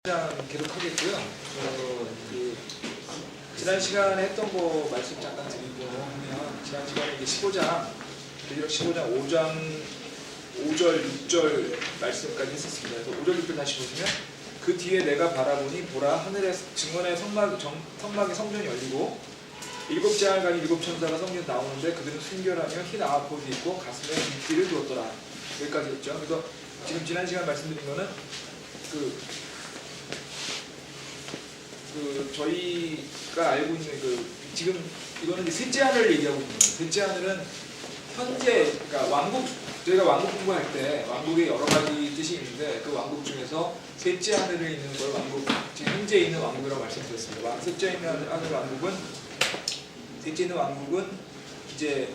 계속 하겠고요. 지난 시간에 했던 거 말씀 잠깐 드리고 하면, 지난 시간에 이제 15장, 계시록 15장 5장 5절, 6절 말씀까지 했었습니다. 그래서 5절, 6절 다시 보시면, 그 뒤에 내가 바라보니 보라 하늘의 증언의 성막의 성전이 열리고 일곱 재앙을 가진 일곱 천사가 성전에 나오는데 그들은 순결하며 흰 아합옷을 입고 가슴에 물기를 두었더라. 여기까지 했죠. 그래서 지금 지난 시간 말씀드린 거는 저희가 알고 있는 지금 이거는 이제 셋째 하늘을 얘기하고 있는 거예요. 셋째 하늘은 현재, 그러니까 왕국, 저희가 왕국 공부할 때 왕국에 여러 가지 뜻이 있는데 그 왕국 중에서 셋째 하늘에 있는 걸 왕국, 지금 현재 있는 왕국이라고 말씀드렸습니다. 셋째 있는 하늘 왕국은, 셋째 있는 왕국은 이제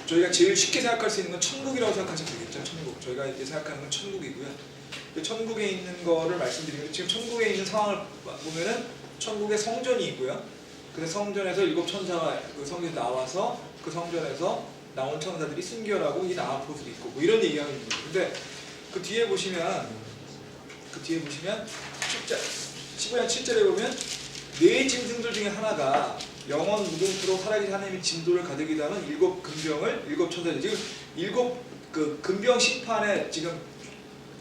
저희가 제일 쉽게 생각할 수 있는 건 천국이라고 생각하시면 되겠죠. 천국. 저희가 이제 생각하는 건 천국이고요. 천국에 있는 거를 말씀드리면, 지금 천국에 있는 상황을 보면은 천국에 성전이 있고요. 그래서 성전에서 일곱 천사가 그 성전에 나와서 그 성전에서 나온 천사들이 순결하고 이 아합옷을 입고 뭐 이런 얘기가 있는 거예요. 근데 그 뒤에 보시면 15장 7절에 보면 네 짐승들 중에 하나가 영원 무궁토록 살아계신 하나님의 진도를 가득히 담은 일곱 금병을 일곱 천사들, 지금 일곱 그 금병 심판에 지금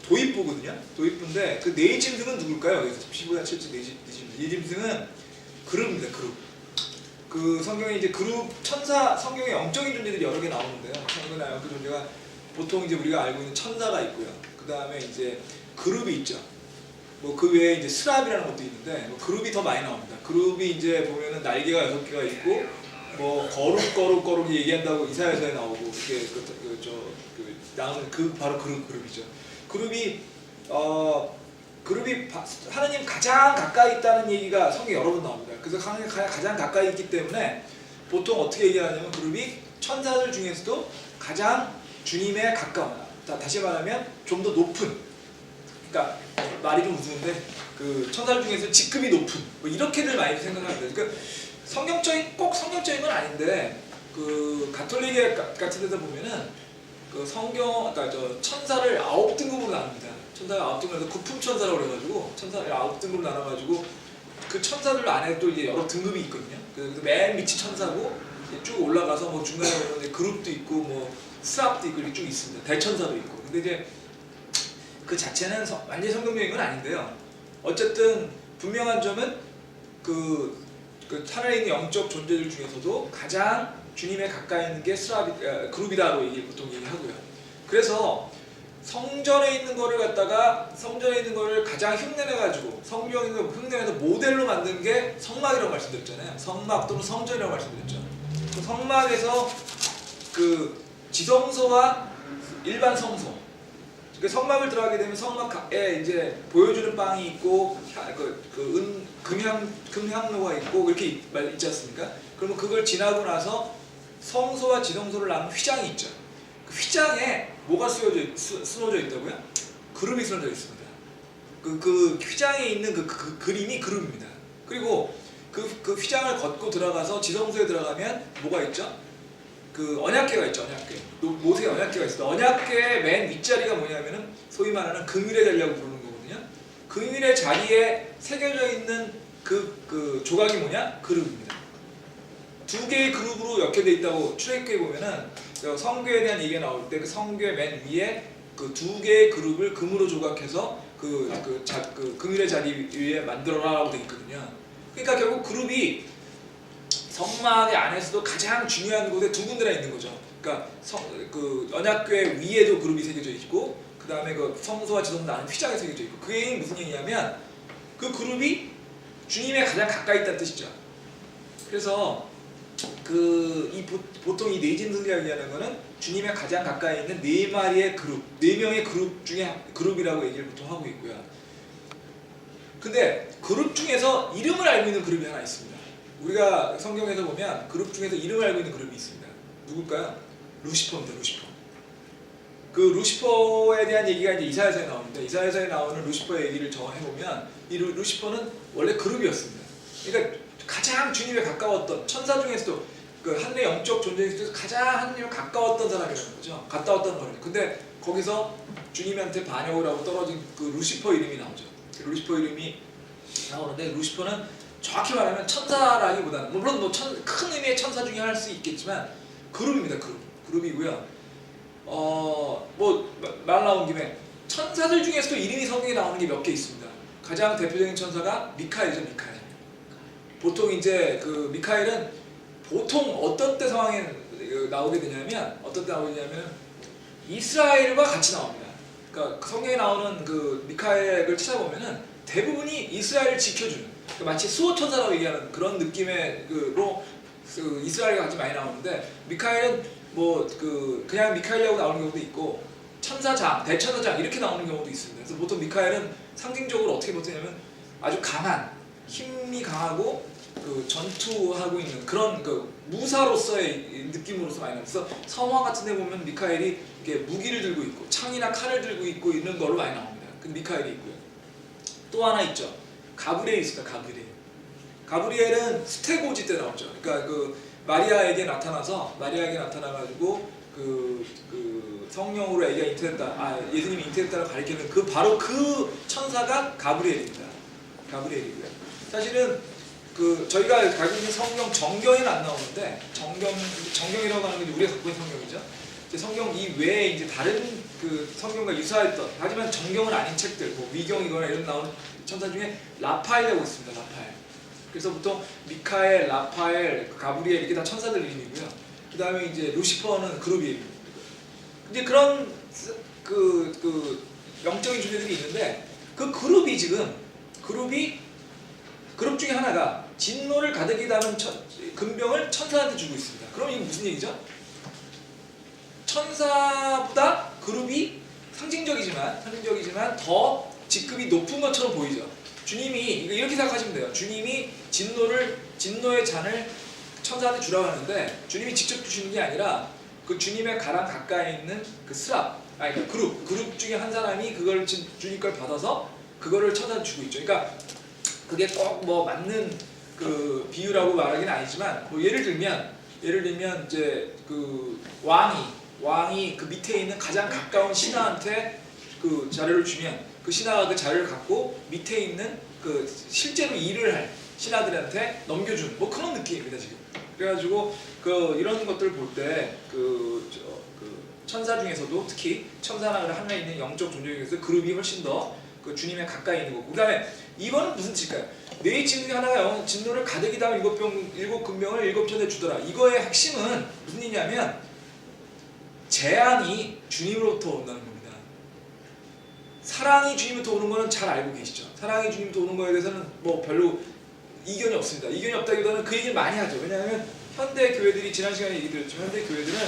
도입부거든요. 도입부인데 그 네 짐승은 누굴까요? 15장 7절 네 짐승은 그룹입니다. 그룹. 그 성경에 이제 그룹 천사, 성경에 영적인 존재들이 여러 개 나오는데요. 성경에 그 존재가 보통 이제 우리가 알고 있는 천사가 있고요. 그 다음에 이제 그룹이 있죠. 뭐 그 외에 이제 스랍이라는 것도 있는데 뭐 그룹이 더 많이 나옵니다. 그룹이 이제 보면은 날개가 6개가 있고 뭐 거룩 얘기한다고 이사야서에 나오고 이렇게 나오는 바로 그룹이죠. 그룹이 하나님 가장 가까이 있다는 얘기가 성경에 여러 번 나옵니다. 그래서 하나님 가장 가까이 있기 때문에 보통 어떻게 얘기하냐면 그룹이 천사들 중에서도 가장 주님에 가까운, 다시 말하면 좀 더 높은, 그러니까 말이 좀 우스운데 그 천사들 중에서 직급이 높은 뭐 이렇게들 많이 생각합니다. 그러니까 꼭 성경적인 건 아닌데 그 가톨릭에 같은 데서 보면은 그 그러니까 천사를 9등급으로 나눕니다. 천사를 9등급으로 구품 천사라고 그래가지고 천사를 9등급으로 나눠가지고 그 천사들 안에 또 이제 여러 등급이 있거든요. 그래서 맨 밑이 천사고 쭉 올라가서 뭐 중간에 보면 그룹도 있고 뭐 스랍도 있고 이렇게 쭉 있습니다. 대천사도 있고. 근데 이제 그 자체는 완전히 성경적인 건 아닌데요. 어쨌든 분명한 점은 그 하늘에 있는 영적 존재들 중에서도 가장 주님에 가까이 있는 게 그룹이라고 보통 얘기하고요. 그래서 성전에 있는 거를 가장 흉내내가지고 성경에 흉내내서 모델로 만든 게 성막이라고 말씀드렸잖아요. 성막 또는 성전이라고 말씀드렸죠. 그 성막에서 그 지성소와 일반 성소, 그 성막을 들어가게 되면 성막에 이제 보여주는 빵이 있고 금향로가 있고 이렇게 있지 않습니까? 그러면 그걸 지나고 나서 성소와 지성소를 나눈 휘장이 있죠. 그 휘장에 뭐가 수놓져 있다고요? 그룹이 수놓져 있습니다. 그 휘장에 있는 그 그림이 그룹입니다. 그리고 그 휘장을 걷고 들어가서 지성소에 들어가면 뭐가 있죠? 그 언약궤가 있죠. 언약궤. 모세의 언약궤가 있습니다. 언약궤의 맨 윗자리가 뭐냐면은 소위 말하는 금일의 자리라고 부르는 거거든요. 금일의 자리에 새겨져 있는 그 조각이 뭐냐? 그룹입니다. 두 개의 그룹으로 엮여져 있다고 출애굽기에 보면은 성궤에 대한 얘기가 나올 때 그 성궤 맨 위에 그 두 개의 그룹을 금으로 조각해서 금일의 자리 위에 만들어라라고 되어 있거든요. 그러니까 결국 그룹이 성막의 안에서도 가장 중요한 곳에 두 군데나 있는 거죠. 그러니까 그 언약궤 위에도 그룹이 새겨져 있고, 그 다음에 그 성소와 지성소 나는 휘장에 새겨져 있고, 그게 무슨 얘기냐면 그 그룹이 주님에 가장 가까이 있다는 뜻이죠. 그래서 보통 이 네 짐승이라고 얘기하는 거는 주님에 가장 가까이 있는 네 마리의 그룹, 네 명의 그룹 중에 그룹이라고 얘기를 보통 하고 있고요. 근데 그룹 중에서 이름을 알고 있는 그룹이 하나 있습니다. 우리가 성경에서 보면 그룹 중에서 이름을 알고 있는 그룹이 있습니다. 누굴까요? 루시퍼입니다. 루시퍼. 그 루시퍼에 대한 얘기가 이제 이사야서에 나오는데, 이사야서에 나오는 루시퍼의 얘기를 해보면 이 루시퍼는 원래 그룹이었습니다. 그러니까 가장 주님에 가까웠던 천사 중에서도 그 하늘의 영적 존재 중에서 가장 하느님에 가까웠던 사람이라는 거죠. 가까웠던 거예요. 근데 거기서 주님한테 반역을 하고 떨어진 그 루시퍼 이름이 나오죠. 루시퍼 이름이 나오는데 루시퍼는 정확히 말하면 천사라기보다는 물론 뭐 큰 의미의 천사 중에 할 수 있겠지만 그룹입니다. 그룹이고요. 뭐 말 나온 김에 천사들 중에서도 이름이 성경에 나오는 게 몇 개 있습니다. 가장 대표적인 천사가 미카엘이죠. 미카엘. 보통 이제 그 미카엘은 보통 어떤 때 상황에 나오게 되냐면 이스라엘과 같이 나옵니다. 그러니까 그 성경에 나오는 그 미카엘을 찾아보면은 대부분이 이스라엘을 지켜주는 그러니까 마치 수호 천사라고 얘기하는 그런 느낌의 이스라엘과 같이 많이 나오는데 미카엘은 뭐 그냥 미카엘이라고 나오는 경우도 있고 천사장, 대천사장 이렇게 나오는 경우도 있습니다. 그래서 보통 미카엘은 상징적으로 어떻게 보냐면 아주 강한 힘이 강하고 전투하고 있는 그런 무사로서의 느낌으로서 많이 나와요. 그래서 성화 같은 데 보면 미카엘이 이렇게 무기를 들고 있고 창이나 칼을 들고 있고 있는 걸로 많이 나옵니다. 그 미카엘이 있고요. 또 하나 있죠. 가브리엘이 있습니다. 가브리엘은 스테고지 때 나오죠. 그러니까 마리아에게 나타나가지고 성령으로 애기가 잉태됐다. 예수님이 잉태됐다를 가리키는 바로 그 천사가 가브리엘입니다. 가브리엘이고요. 사실은 저희가 가지고 있는 성경 정경에는 안 나오는데 정경이라고 하는 게 우리가 갖고 있는 성경이죠. 이제 성경 이외에 이제 다른 성경과 유사했던 하지만 정경은 아닌 책들, 뭐 위경이거나 이런 나오는 천사 중에 라파엘이라고 있습니다. 라파엘. 그래서 보통 미카엘, 라파엘, 가브리엘 이게 다 천사들 이름이고요. 그 다음에 이제 루시퍼는 그룹이 이제 그런 영적인 존재들이 있는데 그룹 중에 하나가 진노를 가득히 담은 금병을 천사한테 주고 있습니다. 그럼 이게 무슨 얘기죠? 천사보다 그룹이 상징적이지만 더 직급이 높은 것처럼 보이죠. 주님이 이렇게 생각하시면 돼요. 주님이 진노의 잔을 천사한테 주라고 하는데 주님이 직접 주시는 게 아니라 그 주님의 가랑 가까이 있는 그러니까 그룹 중에 한 사람이 그걸 주님 걸 받아서 그거를 천사한테 주고 있죠. 그러니까 그게 꼭 뭐 맞는 비유라고 말하기는 아니지만 뭐 예를 들면 이제 왕이 그 밑에 있는 가장 가까운 신하한테 그 자료를 주면 그 신하가 그 자료를 갖고 밑에 있는 실제로 일을 할 신하들한테 넘겨주는 뭐 그런 느낌입니다 지금. 그래가지고 이런 것들을 볼 때 천사 중에서도 특히 천사나 하늘에 있는 영적 존재 중에서 그룹이 훨씬 더 주님에 가까이 있는 거고. 그다음에 이거는 무슨 뜻일까요? 네 진노 중에 하나가 진노를 가득히 담은 일곱 금병을 일곱 천에 주더라. 이거의 핵심은 무슨 얘기냐면 재앙이 주님으로부터 온다는 겁니다. 사랑이 주님부터 오는 거는 잘 알고 계시죠. 사랑이 주님부터 오는 거에 대해서는 뭐 별로 이견이 없습니다. 이견이 없다기보다는 그 얘기를 많이 하죠. 왜냐하면 현대 교회들이 지난 시간에 얘기 드렸지만 현대 교회들은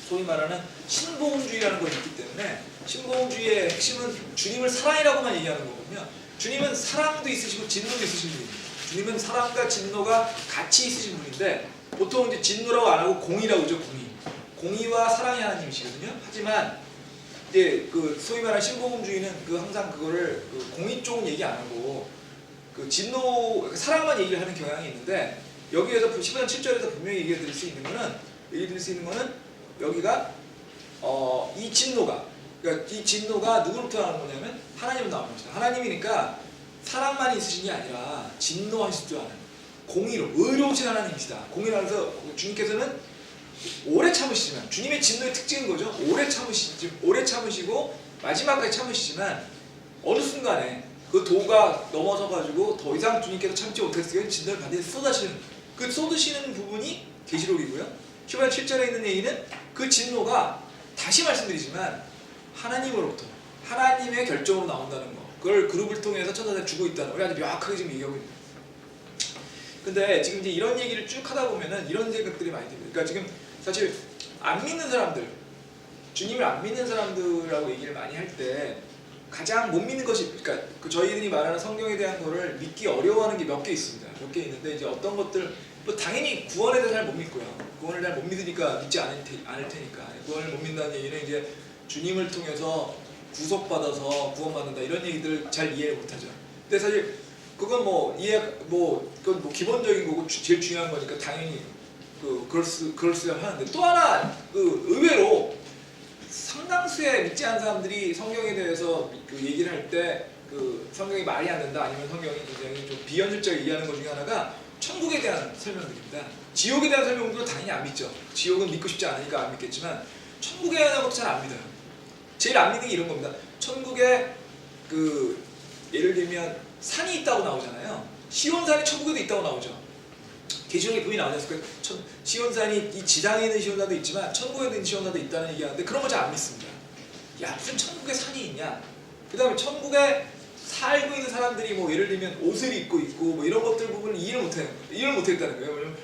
소위 말하는 신복음주의라는 걸 있기 때문에 신복음주의의 핵심은 주님을 사랑이라고만 얘기하는 거거든요. 주님은 사랑도 있으시고 진노도 있으신 분입니다. 주님은 사랑과 진노가 같이 있으신 분인데 보통 이제 진노라고 안 하고 공의라고 하죠. 공의와 사랑의 하나님이시거든요. 하지만 이제 소위 말하는 신복음주의는 항상 그거를 공의 쪽은 얘기 안 하고 진노 사랑만 얘기를 하는 경향이 있는데 여기에서 10편 7절에서 분명히 얘기해 드릴 수 있는 거는 여기가 이 진노가 누구로부터 나오는 거냐면 하나님으로 나오는 것이다. 하나님이니까 사랑만 있으신 게 아니라 진노하실 줄 아는 공의로 의로우신 하나님이시다. 공의라고 해서 주님께서는 오래 참으시지만 주님의 진노의 특징인 거죠. 오래 참으시고 마지막까지 참으시지만 어느 순간에 그 도가 넘어서 가지고 더 이상 주님께서 참지 못했을 때 진노를 반드시 쏟으시는 부분이 계시록이고요. 10편 7절에 있는 얘기는 그 진노가 다시 말씀드리지만 하나님으로부터 하나님의 결정으로 나온다는 거. 그걸 그룹을 통해서 천사한테 주고 있다는 걸 아주 명확하게 지금 얘기하고 있는 거예요. 근데 지금 이제 이런 얘기를 쭉 하다 보면은 이런 생각들이 많이 듭니다. 그러니까 지금 사실 안 믿는 사람들, 주님을 안 믿는 사람들하고 얘기를 많이 할 때 가장 못 믿는 것이, 그러니까 저희들이 말하는 성경에 대한 거를 믿기 어려워하는 게 몇 개 있습니다. 몇 개 있는데 이제 어떤 것들, 뭐 당연히 구원에 대해서 잘 못 믿고요. 구원을 잘 못 믿으니까 믿지 않을 테니까. 구원을 못 믿는다는 얘기는 이제 주님을 통해서 구속받아서 구원받는다 이런 얘기들 잘 이해를 못하죠. 근데 사실 그건 그건 뭐 기본적인 거고 제일 중요한 거니까 당연히 그럴수록 하는데 또 하나 의외로 상당수의 믿지 않은 사람들이 성경에 대해서 얘기를 할 때 그 성경이 말이 안 된다 아니면 성경이 굉장히 좀 비현실적으로 이해하는 것 중에 하나가 천국에 대한 설명들입니다. 지옥에 대한 설명도 당연히 안 믿죠. 지옥은 믿고 싶지 않으니까 안 믿겠지만 천국에 대한 것도 잘 안 믿어요. 제일 안 믿는 게 이런 겁니다. 천국에 그 예를 들면 산이 있다고 나오잖아요. 시온산이 천국에도 있다고 나오죠. 계시록에 분이 나오지 않습니까? 시온산이 이 지상에 있는 시온산도 있지만 천국에 있는 시온산도 있다는 얘기하는데 그런 거 잘 안 믿습니다. 야 무슨 천국에 산이 있냐? 그 다음에 천국에 살고 있는 사람들이 뭐 예를 들면 옷을 입고 있고 뭐 이런 것들 보면 이해를 못했다는 거예요. 왜냐면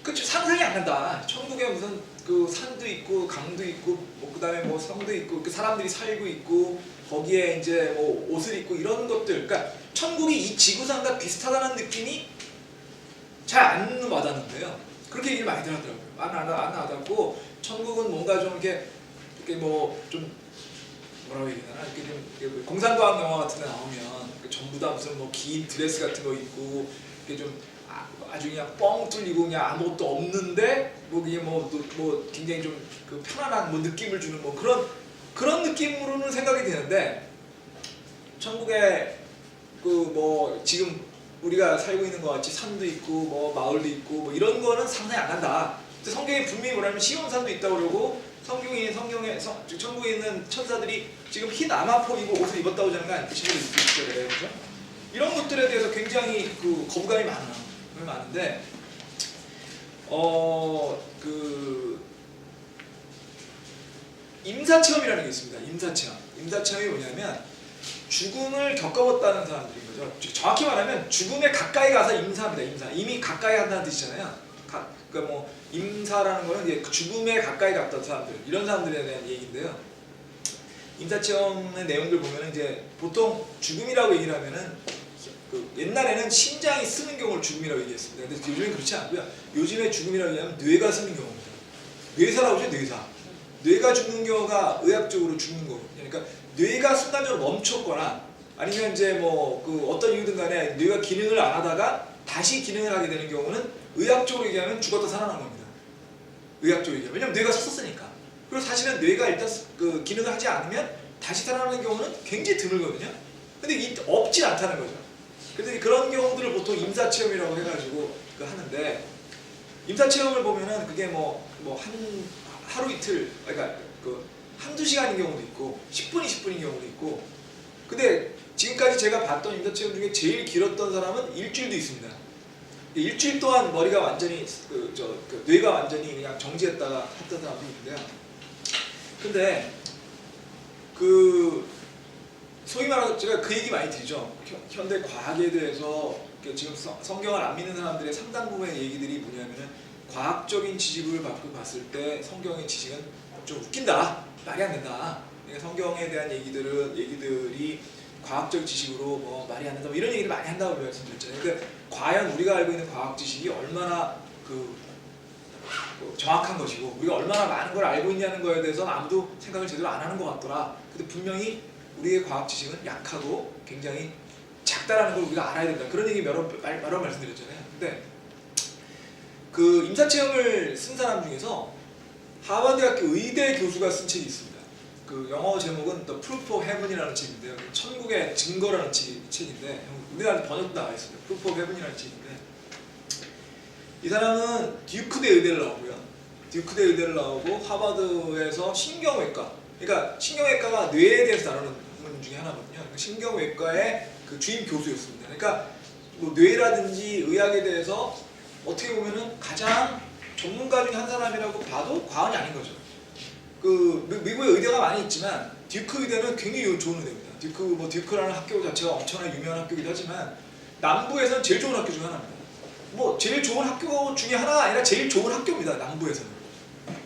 그 상상이 안 간다. 천국에 무슨 그 산도 있고 강도 있고 뭐 그다음에 뭐 성도 있고 그 사람들이 살고 있고 거기에 이제 뭐 옷을 입고 이런 것들. 그러니까 천국이 이 지구상과 비슷하다는 느낌이 잘 안 와닿는데요. 그렇게 얘기를 많이 들었더라고요. 안 와닿고 천국은 뭔가 좀 이렇게 뭐 좀 뭐라고 얘기하나 이렇게 좀 공상과학 영화 같은 데 나오면 전부 다 무슨 뭐 긴 드레스 같은 거 입고 이렇게 좀 아주 그냥 뻥 뚫리고 그냥 아무것도 없는데 뭐 이게 뭐 굉장히 좀 그 편안한 뭐 느낌을 주는 뭐 그런 느낌으로는 생각이 되는데 천국에 그 뭐 지금 우리가 살고 있는 것 같이 산도 있고 뭐 마을도 있고 뭐 이런 거는 상상이 안 간다. 성경에 분명히 뭐냐면 시온산도 있다고 그러고 성경에 천국에 있는 천사들이 지금 흰 아마포 입고 옷을 입었다고 하는 거 아니시죠? 그렇죠? 이런 것들에 대해서 굉장히 그 거부감이 많은데 그 임사체험이라는 게 있습니다. 임사체험이 뭐냐면 죽음을 겪어봤다는 사람들인 거죠. 정확히 말하면 죽음에 가까이 가서 임사합니다. 이미 가까이 간다는 뜻이잖아요. 그러니까 뭐 임사라는 거는 이제 죽음에 가까이 갔던 사람들, 이런 사람들에 대한 얘기인데요. 임사체험의 내용들 보면은 이제 보통 죽음이라고 얘기를 하면은 그 옛날에는 심장이 쓰는 경우를 죽음이라고 얘기했습니다. 근데 요즘엔 그렇지 않고요. 요즘에 죽음이라고 얘기하면 뇌가 쓰는 경우입니다. 뇌사라고 하죠, 뇌사. 뇌가 죽는 경우가 의학적으로 죽는 거고. 그러니까 뇌가 순간적으로 멈췄거나 아니면 이제 뭐 그 어떤 이유든 간에 뇌가 기능을 안 하다가 다시 기능을 하게 되는 경우는 의학적으로 얘기하면 죽었다 살아난 겁니다. 의학적으로 얘기하면. 왜냐면 뇌가 섰었으니까. 그리고 사실은 뇌가 일단 그 기능을 하지 않으면 다시 살아나는 경우는 굉장히 드물거든요. 근데 없진 않다는 거죠. 그래서 그런 경우들을 보통 임사체험이라고 해가지고 하는데 임사체험을 보면은 그게 뭐 하루 이틀 그러니까 그 한두 시간인 경우도 있고 10분, 20분인 경우도 있고 근데 지금까지 제가 봤던 임사체험 중에 제일 길었던 사람은 일주일도 있습니다. 일주일 동안 머리가 완전히 뇌가 완전히 그냥 정지했다가 했던 사람도 있는데요. 근데 그 소위 말해서 제가 그 얘기 많이 드리죠. 현대 과학에 대해서 지금 성경을 안 믿는 사람들의 상당 부분의 얘기들이 뭐냐면은 과학적인 지식을 갖고 봤을 때 성경의 지식은 좀 웃긴다. 말이 안 된다. 그러니까 성경에 대한 얘기들이 과학적 지식으로 뭐 말이 안 된다. 뭐 이런 얘기를 많이 한다고 말씀드렸잖아요. 그러니까 과연 우리가 알고 있는 과학 지식이 얼마나 정확한 것이고 우리가 얼마나 많은 걸 알고 있냐는 거에 대해서는 아무도 생각을 제대로 안 하는 것 같더라. 근데 분명히 우리의 과학 지식은 약하고 굉장히 작다라는 걸 우리가 알아야 된다. 그런 얘기 여러 말씀드렸잖아요. 근데 그 임사체험을 쓴 사람 중에서 하버드대학교 의대 교수가 쓴 책이 있습니다. 그 영어 제목은 The Proof of Heaven이라는 책인데요. 천국의 증거라는 책인데 우리나라에 번역도 나와 있습니다. Proof of Heaven이라는 책인데 이 사람은 듀크대 의대를 나오고요. 듀크대 의대를 나오고 하버드에서 신경외과, 그러니까 신경외과가 뇌에 대해서 다루는 부분 중에 하나거든요. 신경외과의 그 주임 교수였습니다. 그러니까 뭐 뇌라든지 의학에 대해서 어떻게 보면은 가장 전문가 중에 한 사람이라고 봐도 과언이 아닌 거죠. 그 미국에 의대가 많이 있지만 듀크 의대는 굉장히 좋은 의대입니다. 듀크라는 학교 자체가 엄청나게 유명한 학교이기도 하지만 남부에서는 제일 좋은 학교 중 하나입니다. 뭐 제일 좋은 학교 중에 하나가 아니라 제일 좋은 학교입니다. 남부에서는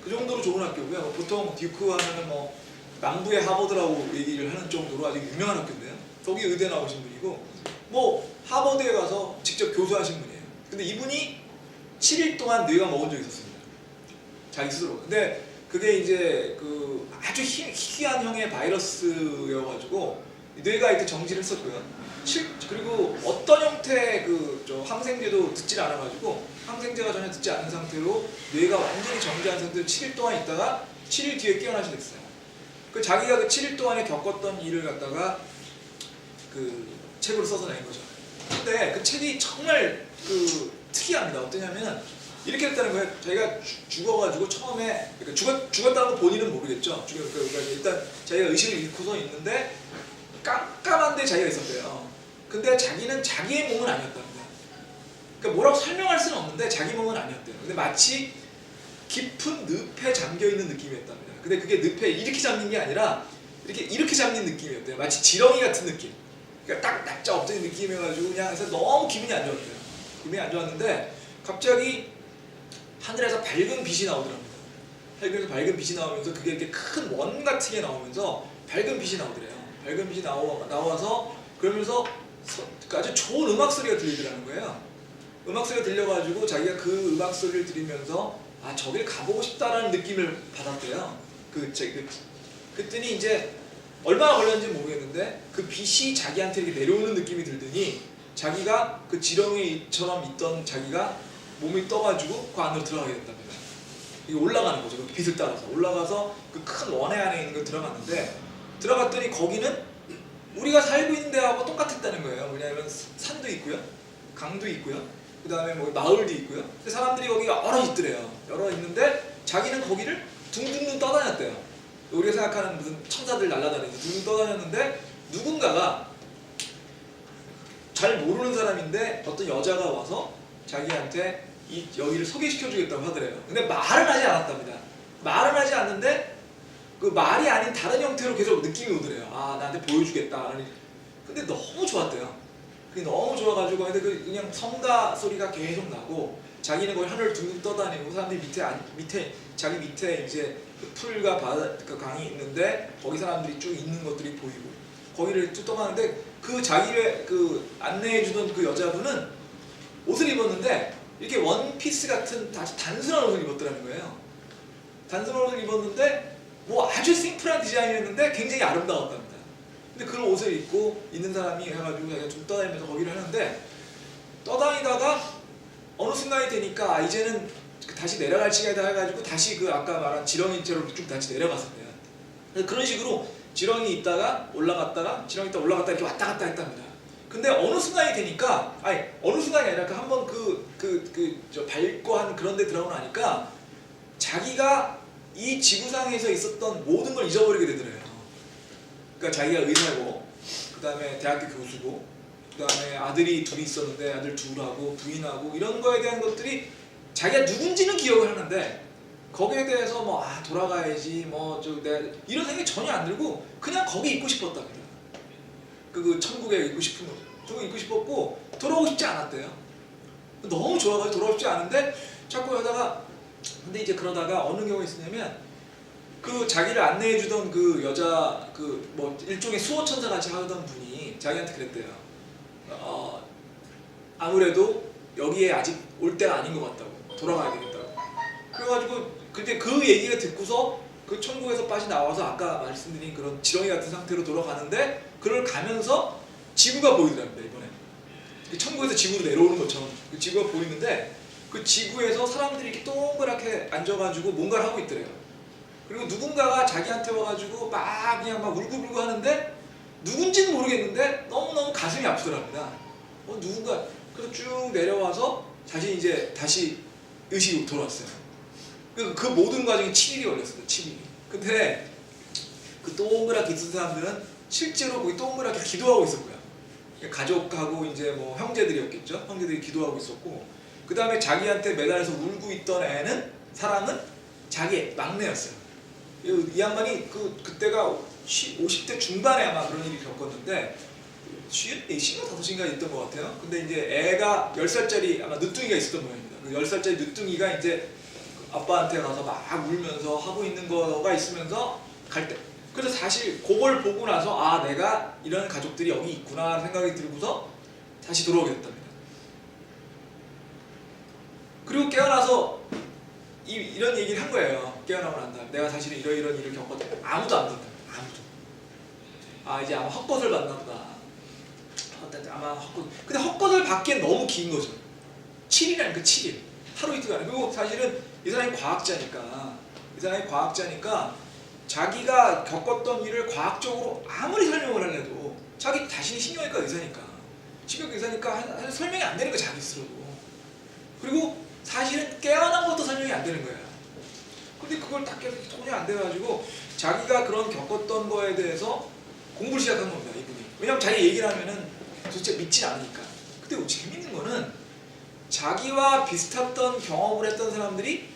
그 정도로 좋은 학교고요. 보통 듀크 하면은 뭐 남부의 하버드라고 얘기를 하는 정도로 아주 유명한 학교인데요. 거기 의대 나오신 분이고 뭐 하버드에 가서 직접 교수하신 분이에요. 근데 이분이 7일 동안 뇌가 먹은 적이 있었습니다. 자기 스스로. 근데 그게 이제 그 아주 희귀한 형의 바이러스여가지고 뇌가 이렇게 정지를 했었고요. 그리고 어떤 형태의 항생제도 듣질 않아가지고 항생제가 전혀 듣지 않은 상태로 뇌가 완전히 정지한 상태로 7일 동안 있다가 7일 뒤에 깨어나게 됐어요. 자기가 그 7일 동안에 겪었던 일을 갖다가 그 책으로 써서 낸 거죠. 근데 그 책이 정말 그 특이합니다. 어떠냐면 이렇게 했다는 거예요. 자기가 죽어가지고 처음에 그러니까 죽었다는 거 본인은 모르겠죠. 그러니까 일단 자기가 의식을 잃고서 있는데 깜깜한데 자기가 있었대요. 근데 자기는 자기의 몸은 아니었답니다. 그러니까 뭐라고 설명할 수는 없는데 자기 몸은 아니었대요. 근데 마치 깊은 늪에 잠겨 있는 느낌이었답니다. 근데 그게 늪에 이렇게 잠긴 게 아니라 이렇게 잠긴 느낌이었대요. 마치 지렁이 같은 느낌. 그러니까 딱 납작 엎드린 느낌이어가지고 그냥 그래서 너무 기분이 안 좋았대요. 기분이 안 좋았는데 갑자기 하늘에서 밝은 빛이 나오더랍니다. 하늘에서 밝은 빛이 나오면서 그게 이렇게 큰 원 같은 게 나오면서 밝은 빛이 나오더래요. 밝은 빛이 나와서 그러면서 아주 좋은 음악 소리가 들리더라는 거예요. 음악 소리가 들려가지고 자기가 그 음악 소리를 들으면서 아 저길 가보고 싶다라는 느낌을 받았대요. 그랬더니 이제 얼마나 걸렸는지 모르겠는데 그 빛이 자기한테 이렇게 내려오는 느낌이 들더니 자기가 그 지렁이처럼 있던 자기가 몸이 떠가지고 그 안으로 들어가게 됐답니다. 이게 올라가는 거죠. 그 빛을 따라서 올라가서 그 큰 원에 안에 있는 걸 들어갔는데 들어갔더니 거기는 우리가 살고 있는 데하고 똑같았다는 거예요. 왜냐하면 산도 있고요, 강도 있고요, 그 다음에 뭐 마을도 있고요. 근데 사람들이 거기 여러 있더래요. 여러 있는데 자기는 거기를 둥둥둥 떠다녔대요. 우리가 생각하는 무슨 천사들 날아다니면서 둥둥 떠다녔는데 누군가가 잘 모르는 사람인데 어떤 여자가 와서 자기한테 여기를 소개시켜주겠다고 하더래요. 근데 말은 하지 않았답니다. 말은 하지 않는데 그 말이 아닌 다른 형태로 계속 느낌이 오더래요. 아 나한테 보여주겠다. 근데 너무 좋았대요. 그게 너무 좋아가지고 근데 그냥 성가 소리가 계속 나고 자기는 거기 하늘을 둥둥 떠다니고 사람들이 밑에 자기 밑에 이제 그 풀과 바다 그 강이 있는데 거기 사람들이 쭉 있는 것들이 보이고 거기를 쭉 떠가는데 그 자기를 그 안내해주던 그 여자분은 옷을 입었는데 이렇게 원피스 같은 아주 단순한 옷을 입었더라는 거예요. 단순한 옷을 입었는데 뭐 아주 심플한 디자인이었는데 굉장히 아름다웠답니다. 근데 그런 옷을 입고 있는 사람이 해가지고 자기가 좀 떠다니면서 거기를 하는데 떠다니다가 어느 순간이 되니까 이제는 다시 내려갈 시간이다 해가지고 다시 그 아까 말한 지렁이처럼 쭉 다시 내려갔었대요. 그런 식으로 지렁이 있다가 올라갔다가 지렁이 있다가 올라갔다가 이렇게 왔다 갔다 했답니다. 근데 어느 순간이 되니까 어느 순간이 아니라 그 한번 저 밟고 한 그런 데 들어가고 나니까 자기가 이 지구상에서 있었던 모든 걸 잊어버리게 되더래요. 그러니까 자기가 의사고 그 다음에 대학교 교수고 그 다음에 아들이 둘이 있었는데 아들 둘하고 부인하고 이런 거에 대한 것들이 자기가 누군지는 기억을 하는데 거기에 대해서 뭐 돌아가야지 뭐 내가 이런 생각이 전혀 안 들고 그냥 거기 있고 싶었답니다. 그 천국에 있고 싶은 거죠. 천국에 있고 싶었고 돌아오고 싶지 않았대요. 너무 좋아가지고 돌아오고 싶지 않은데 자꾸 하다가 근데 이제 그러다가 어느 경우가 있었냐면 그 자기를 안내해주던 그 여자 그 뭐 일종의 수호천사 같이 하던 분이 자기한테 그랬대요. 아무래도 여기에 아직 올 때가 아닌 것 같다고 돌아가야 되겠다고. 그래가지고 근데 그 얘기를 듣고서 그 천국에서 빠져나와서 아까 말씀드린 그런 지렁이 같은 상태로 돌아가는데 그걸 가면서 지구가 보이더랍니다. 이번에 천국에서 지구로 내려오는 것처럼 그 지구가 보이는데 그 지구에서 사람들이 이렇게 동그랗게 앉아가지고 뭔가를 하고 있더래요. 그리고 누군가가 자기한테 와가지고 그냥 막 울고불고 하는데 누군지는 모르겠는데 너무너무 가슴이 아프더랍니다. 누군가 그래서 쭉 내려와서 다시 의식이 돌아왔어요. 그 모든 과정이 7일이 걸렸어요. 7일이. 근데 그 동그랗게 있던 사람들은 실제로 거기 동그랗게 기도하고 있었고요. 가족하고 이제 뭐 형제들이었겠죠. 형제들이 기도하고 있었고 그 다음에 자기한테 매달려서 울고 있던 사람은 자기 막내였어요. 이 양반이 그때가 50대 중반에 아마 그런 일이 겪었는데 54인가 5인가 있던 것 같아요. 근데 이제 애가 10살짜리 아마 늦둥이가 있었던 모양입니다. 그 10살짜리 늦둥이가 이제 아빠한테 가서 막 울면서 하고 있는 거가 있으면서 갈 때. 그래서 사실 그걸 보고 나서 내가 이런 가족들이 여기 있구나 생각이 들고서 다시 돌아오게 됐답니다. 그리고 깨어나서 이런 얘기를 한 거예요. 깨어나고 난 다음에 내가 사실은 이런 일을 겪었다. 아무도 안 듣는다. 아무도. 이제 아마 헛것을 받나 보다. 아마 헛것. 근데 헛것을 받기엔 너무 긴 거죠. 7일이라니까 7일. 하루 이틀가 아니고 그리고 사실은 이 사람이 과학자니까 자기가 겪었던 일을 과학적으로 아무리 설명을 하려도 자기 자신이 신경외과 의사니까 설명이 안 되는 거야, 자기 스스로도. 그리고 사실은 깨어난 것도 설명이 안 되는 거야. 근데 그걸 딱 계속 도저히 안 돼가지고 자기가 그런 겪었던 거에 대해서 공부를 시작한 겁니다, 이분이. 왜냐면 자기 얘기를 하면은 도대체 믿지 않으니까. 근데 재밌는 거는 자기와 비슷했던 경험을 했던 사람들이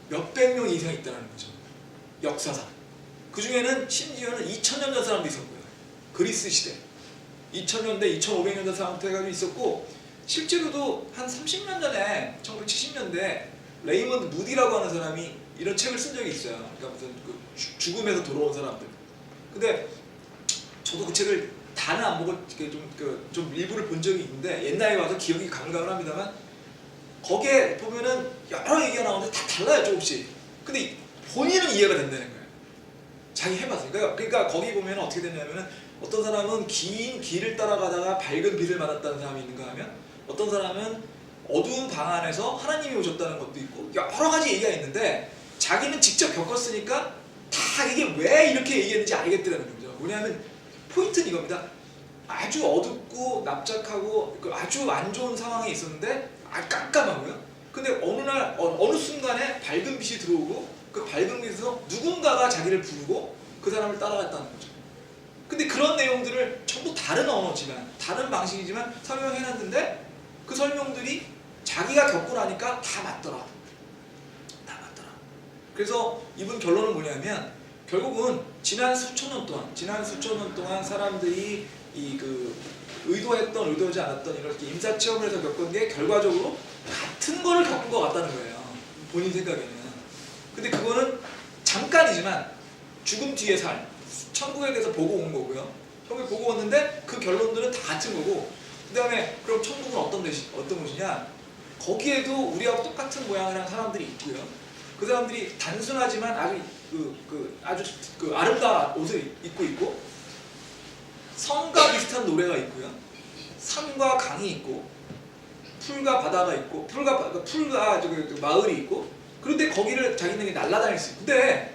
몇백 명 이상 있다는 거죠, 역사상. 그 중에는 심지어는 2000년 전 사람도 있었고요. 그리스 시대 2000년대, 2500년대 사람부터 해가지고 있었고, 실제로도 한 30년 전에 1970년대 레이먼드 무디라고 하는 사람이 이런 책을 쓴 적이 있어요. 그러니까 무슨 그 죽음에서 돌아온 사람들. 근데 저도 그 책을 다는 안 보고 좀 일부를 본 적이 있는데, 옛날에 와서 기억이 가물가물 합니다만, 거기에 보면은 여러 얘기가 나오는데 다 달라요, 조금씩. 근데 본인은 이해가 된다는 거예요, 자기 해봤어요. 그러니까 거기 보면 어떻게 되냐면은, 어떤 사람은 긴 길을 따라가다가 밝은 빛을 만났다는 사람이 있는가 하면, 어떤 사람은 어두운 방 안에서 하나님이 오셨다는 것도 있고, 여러 가지 얘기가 있는데 자기는 직접 겪었으니까 다 이게 왜 이렇게 얘기했는지 알겠더라는 거죠. 뭐냐면 포인트는 이겁니다. 아주 어둡고 납작하고 아주 안 좋은 상황에 있었는데 깜깜하고요. 근데 어느 날 어느 순간에 밝은 빛이 들어오고, 그 밝은 빛에서 누군가가 자기를 부르고 그 사람을 따라갔다는 거죠. 근데 그런 내용들을 전부 다른 언어지만, 다른 방식이지만 설명해놨는데, 그 설명들이 자기가 겪고 나니까 다 맞더라. 다 맞더라. 그래서 이분 결론은 뭐냐면, 결국은 지난 수천 년 동안 사람들이 의도했던 의도하지 않았던 이렇게 임사 체험을 해서 겪은 게 결과적으로 같은 거를 겪은 것 같다는 거예요, 본인 생각에는. 근데 그거는 잠깐이지만 죽음 뒤의 삶, 천국에 대해서 보고 온 거고요. 천국에 보고 왔는데 그 결론들은 다 같은 거고, 그 다음에 그럼 천국은 어떤 곳이냐? 거기에도 우리하고 똑같은 모양을 한 사람들이 있고요. 그 사람들이 단순하지만 아주 아름다운 옷을 입고 있고, 성과 비슷한 노래가 있고요. 산과 강이 있고, 풀과 바다가 있고, 풀과 마을이 있고, 그런데 거기를 자기네들이 날아다닐 수 있고. 근데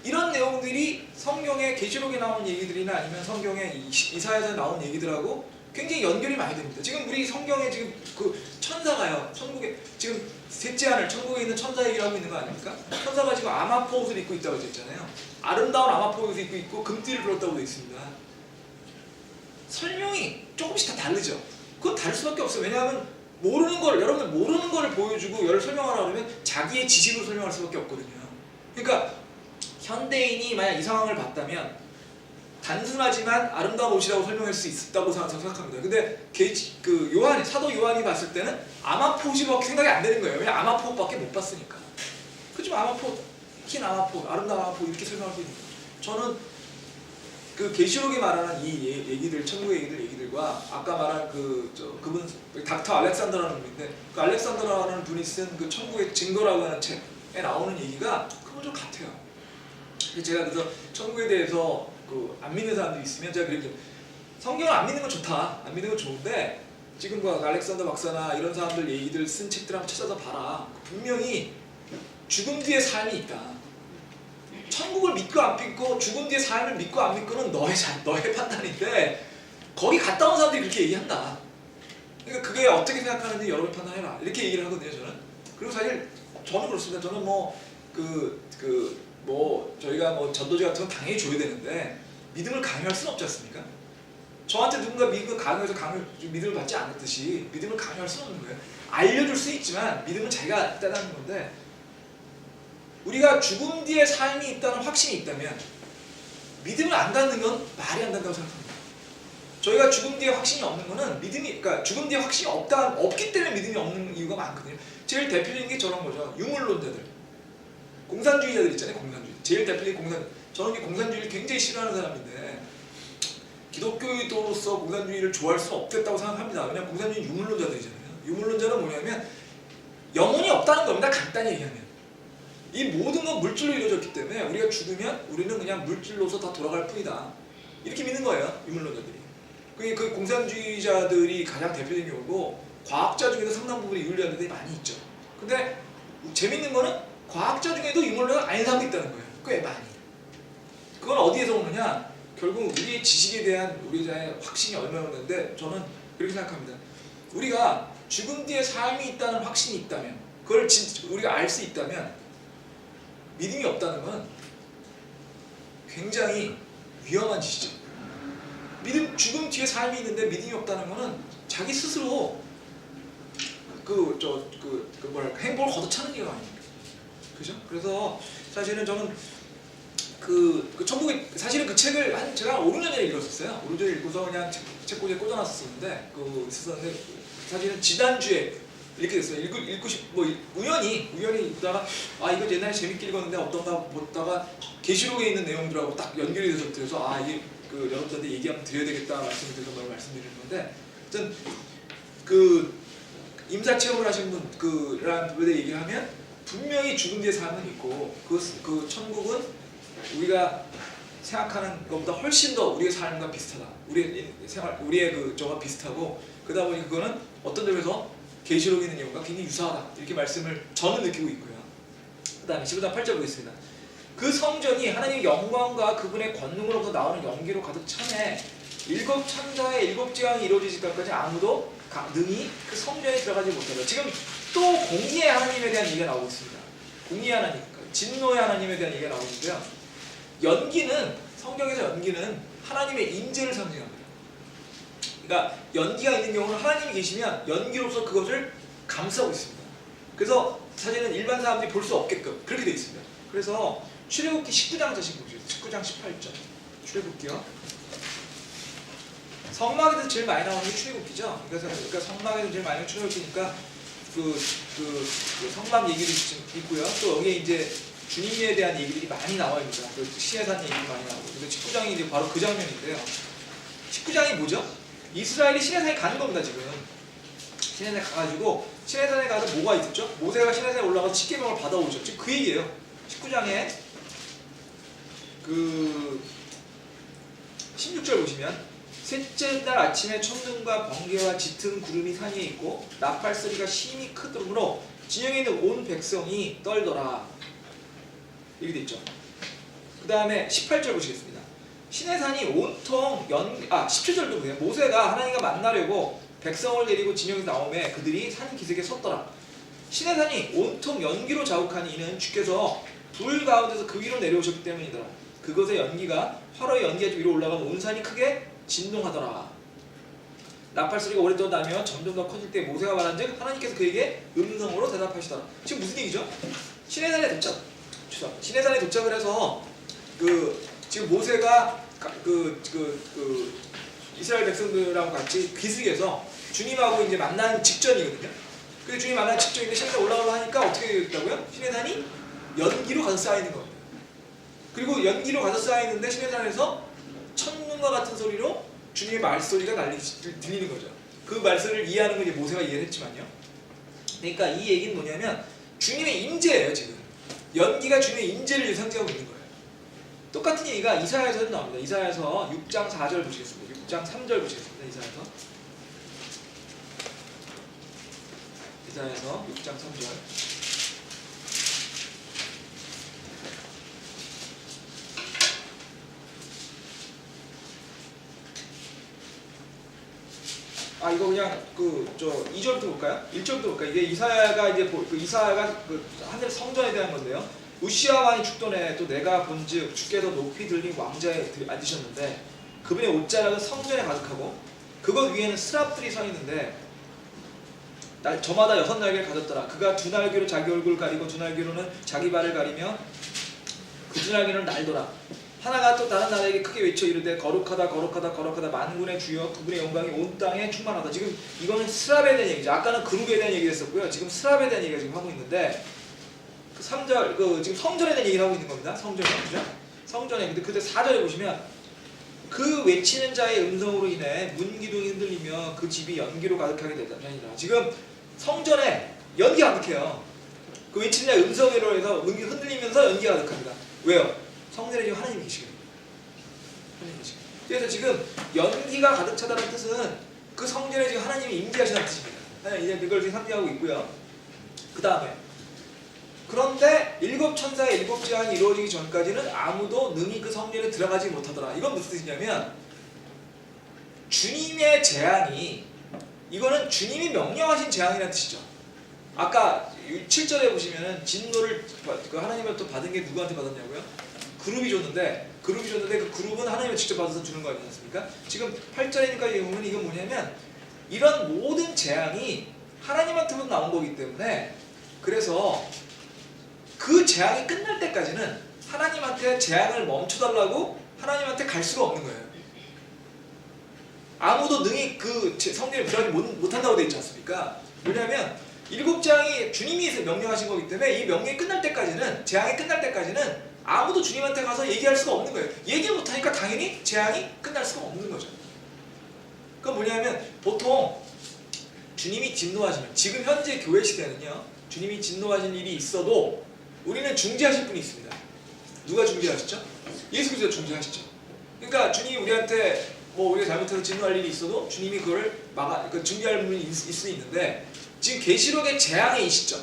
이런 내용들이 성경의 계시록에 나온 얘기들이나 아니면 성경의 이사야서에 나온 얘기들하고 굉장히 연결이 많이 됩니다. 지금 우리 성경에 지금 그 천사가요, 천국에 지금 셋째 하늘 천국에 있는 천사 얘기를 하고 있는 거 아닙니까? 천사가 지금 아마포 옷을 입고 있다고 했잖아요. 아름다운 아마포 옷을 입고 있고 금띠를 들었다고 되어 있습니다. 설명이 조금씩 다 다르죠. 그건 다를 수밖에 없어요. 왜냐하면 여러분들 모르는 거를 보여주고 설명하라 그러면 자기의 지식으로 설명할 수밖에 없거든요. 그러니까 현대인이 만약 이 상황을 봤다면 단순하지만 아름다운 옷이라고 설명할 수 있다고 생각합니다. 근데 사도 요한이 봤을 때는 아마포 옷이밖에 생각이 안 되는 거예요. 왜냐면 아마포 옷밖에 못 봤으니까. 그렇지만 아마포, 흰 아마포, 아름다운 아마포 이렇게 설명할 수 있는 거예요. 저는 그 계시록이 말하는 이 얘기들, 천국의 얘기들과 아까 말한 그분 닥터 알렉산더라는 분인데, 그 알렉산더라는 분이 쓴 그 천국의 증거라고 하는 책에 나오는 얘기가 그거좀 같아요. 제가 그래서 천국에 대해서 안 믿는 사람들이 있으면 제가 그렇게, 성경을 안 믿는 건 좋다, 안 믿는 건 좋은데 지금 알렉산더 박사나 이런 사람들 얘기들 쓴 책들 한번 찾아서 봐라. 분명히 죽음 뒤의 삶이 있다. 천국을 믿고 안 믿고, 죽음 뒤의 삶을 믿고 안 믿고는 너의 판단인데, 거기 갔다 온 사람들이 그렇게 얘기한다. 그러니까 그게 어떻게 생각하는지 여러분이 판단해라, 이렇게 얘기를 하거든요, 저는. 그리고 사실 저는 그렇습니다. 저는 저희가 전도제 같은 건 당연히 줘야 되는데 믿음을 강요할 수는 없지 않습니까? 저한테 누군가 믿음을 강요해서 믿음을 받지 않았듯이 믿음을 강요할 수는 없는 거예요. 알려줄 수 있지만 믿음은 자기가 있다는 건데, 우리가 죽음 뒤에 삶이 있다는 확신이 있다면 믿음을 안 갖는 건 말이 안 된다고 생각합니다. 저희가 죽음 뒤에 확신이 없는 거는 그러니까 죽음 뒤에 확신이 없기 때문에 믿음이 없는 이유가 많거든요. 제일 대표적인 게 저런 거죠. 유물론자들, 공산주의자들 있잖아요. 공산주의. 제일 대표적인 저는 공산주의를 굉장히 싫어하는 사람인데, 기독교인으로서 공산주의를 좋아할 수는 없겠다고 생각합니다. 왜냐하면 공산주의는 유물론자들이잖아요. 유물론자는 뭐냐면 영혼이 없다는 겁니다. 간단히 얘기하면. 이 모든 건 물질로 이루어졌기 때문에 우리가 죽으면 우리는 그냥 물질로서 다 돌아갈 뿐이다, 이렇게 믿는 거예요, 유물론자들이. 그 공산주의자들이 가장 대표적인 경우고, 과학자 중에도 상당 부분이 유물론자들이 애들이 많이 있죠. 근데 재밌는 거는 과학자 중에도 유물론자가 아닌 사람도 있다는 거예요, 꽤 많이. 그건 어디에서 오느냐? 결국 우리의 지식에 대한 우리의 확신이 얼마나 오는데 저는 그렇게 생각합니다. 우리가 죽음 뒤에 삶이 있다는 확신이 있다면, 그걸 우리가 알 수 있다면 믿음이 없다는 건 굉장히 위험한 짓이죠. 죽음 뒤에 삶이 있는데 믿음이 없다는 거는 자기 스스로 행복을 걷어차는 얘기가 아닙니까? 그죠? 그래서 사실은 저는 천국의 사실은 그 책을 제가 한 5, 6년 전에 읽었었어요. 5, 6년 전에 읽고서 그냥 책꽂이에 꽂아놨었는데 있었는데 사실은 지난주에 읽게 됐어요. 우연히 읽다가 이거 옛날에 재밌게 읽었는데 어떤가 보다가 계시록에 있는 내용들하고 딱 연결이 돼서 이게 여러분들한테 얘기 한번 드려야 되겠다 말씀드려서 말씀드리는 건데, 하여튼 임사 체험을 하신 분이라는 분에 얘기를 하면 분명히 죽음 뒤의 삶은 있고 그 천국은 우리가 생각하는 것보다 훨씬 더 우리의 삶과 비슷하다. 우리의 저와 비슷하고, 그러다 보니 그거는 어떤 점에서 계시록에 있는 내용과 굉장히 유사하다. 이렇게 말씀을 저는 느끼고 있고요. 그 다음에 15장 8절 보겠습니다. 그 성전이 하나님의 영광과 그분의 권능으로부터 나오는 연기로 가득 차네. 7 천사의 7 재앙이 이루어지실 때까지 아무도 능히 그 성전에 들어가지 못하다. 지금 또 공의의 하나님에 대한 얘기가 나오고 있습니다. 공의의 하나님, 진노의 하나님에 대한 얘기가 나오고 있는데요. 성경에서 연기는 하나님의 임재를 상징합니다. 그러니까 연기가 있는 경우는 하나님이 계시면 연기로서 그것을 감싸고 있습니다. 그래서 사실은 일반 사람들이 볼 수 없게끔 그렇게 되어 있습니다. 그래서 출애굽기 19장 다시 보시죠. 19장 18절 출애굽기요. 성막에서 제일 많이 나오는 게 출애굽기죠. 그러니까 성막에서 제일 많이 나오는 출애굽기니까 성막 얘기도 있고요. 또 여기에 이제 주님에 대한 얘기들이 많이 나와요. 시내산 얘기도 많이 나오고. 근데 19장이 이제 바로 그 장면인데요. 19장이 뭐죠? 이스라엘이 시내산에 가는 겁니다. 지금 시내산에 가가지고, 시내산에 가서 뭐가 있었죠? 모세가 시내산에 올라가서 십계명을 받아오죠. 지금 그 얘기예요. 19장에 16절 보시면, 셋째 날 아침에 천둥과 번개와 짙은 구름이 산 위에 있고 나팔 소리가 심히 크므로 진영에 있는 온 백성이 떨더라. 이렇게 돼 있죠. 그 다음에 18절 보시겠습니다. 시내산이 온통 17절도 보세요. 모세가 하나님과 만나려고 백성을 데리고 진영에서 나오매 그들이 산 기슭에 섰더라. 시내산이 온통 연기로 자욱하니 이는 주께서 불 가운데서 그 위로 내려오셨기 때문이더라. 그것의 연기가 화로의 연기가 위로 올라가면 온 산이 크게 진동하더라. 나팔 소리가 오랫동안 나며 점점 더 커질 때 모세가 말한즉 하나님께서 그에게 음성으로 대답하시더라. 지금 무슨 얘기죠? 시내산에 도착을 해서 지금 모세가 이스라엘 백성들하고 같이 기슭에서 주님하고 이제 만난 직전이거든요. 근데 주님 만난 직전인데 시내산 올라가려고 하니까 어떻게 되었다고요? 시내산이 연기로 가득 쌓여 있는 겁니다. 그리고 연기로 가득 쌓여 있는데 시내산에서 천둥과 같은 소리로 주님의 말소리가 들리는 거죠. 그 말소리를 이해하는 건 이제 모세가 이해를 했지만요. 그러니까 이 얘기는 뭐냐면 주님의 임재예요. 지금 연기가 주님의 임재를 상징하고 있는 거예요. 똑같은 얘기가 이사야에서도 나옵니다. 이사야서 6장 4절 보시겠습니다. 6장 3절 보시겠습니다. 이사야서 6장 3절. 이거 그냥 2절부터 볼까요? 1절부터 볼까요? 이게 이사야가 하늘 성전에 대한 건데요. 우시아 왕이 죽더네. 또 내가 본즉 주께서 높이 들린 왕자에 앉으셨는데 그분의 옷자락은 성전에 가득하고 그것 위에는 스랍들이 서 있는데 저마다 6날개를 가졌더라. 그가 2날개로 자기 얼굴을 가리고 2날개로는 자기 발을 가리며 그 2날개는 날더라. 하나가 또 다른 나라에게 크게 외쳐 이르되 거룩하다 거룩하다 거룩하다 만군의 주여 그분의 영광이 온 땅에 충만하다. 지금 이거는 스랍에 대한 얘기죠. 아까는 그룹에 대한 얘기를 했었고요. 지금 스랍에 대한 얘기가 지금 하고 있는데 3절 지금 성전에 대한 얘기를 하고 있는 겁니다. 성전에 그죠? 성전에. 근데 그때 4절에 보시면 그 외치는 자의 음성으로 인해 문 기둥이 흔들리며 그 집이 연기로 가득하게 되더니라. 지금 성전에 연기가 가득해요. 그 외치는 자의 음성으로 해서 문이 흔들리면서 연기가 가득합니다. 왜요? 성전에 지금 하나님이 계시거든요. 그래서 지금 연기가 가득 차다는 뜻은 그 성전에 지금 하나님이 임재하시는 뜻입니다. 이제 그걸 지금 상징하고 있고요. 그 다음에 그런데 일곱 천사의 일곱 재앙이 이루어지기 전까지는 아무도 능히 그 성전에 들어가지 못하더라. 이건 무슨 뜻이냐면 주님의 재앙이 이거는 주님이 명령하신 재앙이라는 뜻이죠. 아까 7절에 보시면은 진노를 하나님으로부터 받은 게 누구한테 받았냐고요? 그룹이 줬는데 그 그룹은 하나님을 직접 받아서 주는 거 아니겠습니까? 지금 8절이니까 보면 이건 뭐냐면 이런 모든 재앙이 하나님한테부터 나온 거기 때문에 그래서 그 재앙이 끝날 때까지는 하나님한테 재앙을 멈춰달라고 하나님한테 갈 수가 없는 거예요. 아무도 능히 그 성전에 들어가지 못한다고 되어 있지 않습니까? 왜냐하면 일곱 재앙이 주님이 명령하신 거기 때문에 이 명령이 끝날 때까지는 재앙이 끝날 때까지는 아무도 주님한테 가서 얘기할 수가 없는 거예요. 얘기 못하니까 당연히 재앙이 끝날 수가 없는 거죠. 그건 뭐냐면 보통 주님이 진노하시면 지금 현재 교회 시대는요 주님이 진노하신 일이 있어도 우리는 중재하실 분이 있습니다. 누가 중재하시죠? 예수 그리스도가 중재하시죠. 그러니까 주님이 우리한테 뭐 우리가 잘못해서 진노할 일이 있어도 주님이 그걸 중재할 분이 있을 수 있는데 지금 계시록의 재앙의 이 시점,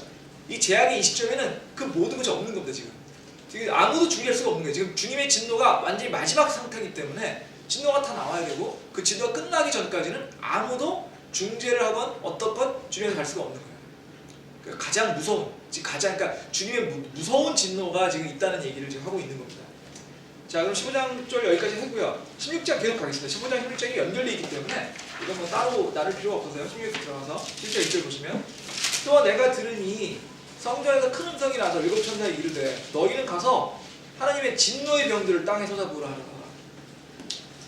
이 재앙의 이 시점에는 그 모든 것이 없는 겁니다. 지금 아무도 중재할 수가 없는 거예요. 지금 주님의 진노가 완전히 마지막 상태이기 때문에 진노가 다 나와야 되고 그 진노가 끝나기 전까지는 아무도 중재를 하건 어떻건 주님한테 갈 수가 없는 거예요. 그러니까 가장 무서운, 그러니까 주님의 무서운 진노가 지금 있다는 얘기를 지금 하고 있는 겁니다. 자, 그럼 15장 절 여기까지 했고요. 16장 계속 가겠습니다. 15장 16장이 연결되어 있기 때문에 이건 뭐 따로 나눌 필요가 없어서요. 16장 들어가서 1절 2절 보시면 또 내가 들으니 성전에서 큰 음성이 나서 일곱 천사에 이르되 너희는 가서 하나님의 진노의 병들을 땅에 쏟아부으라 하라.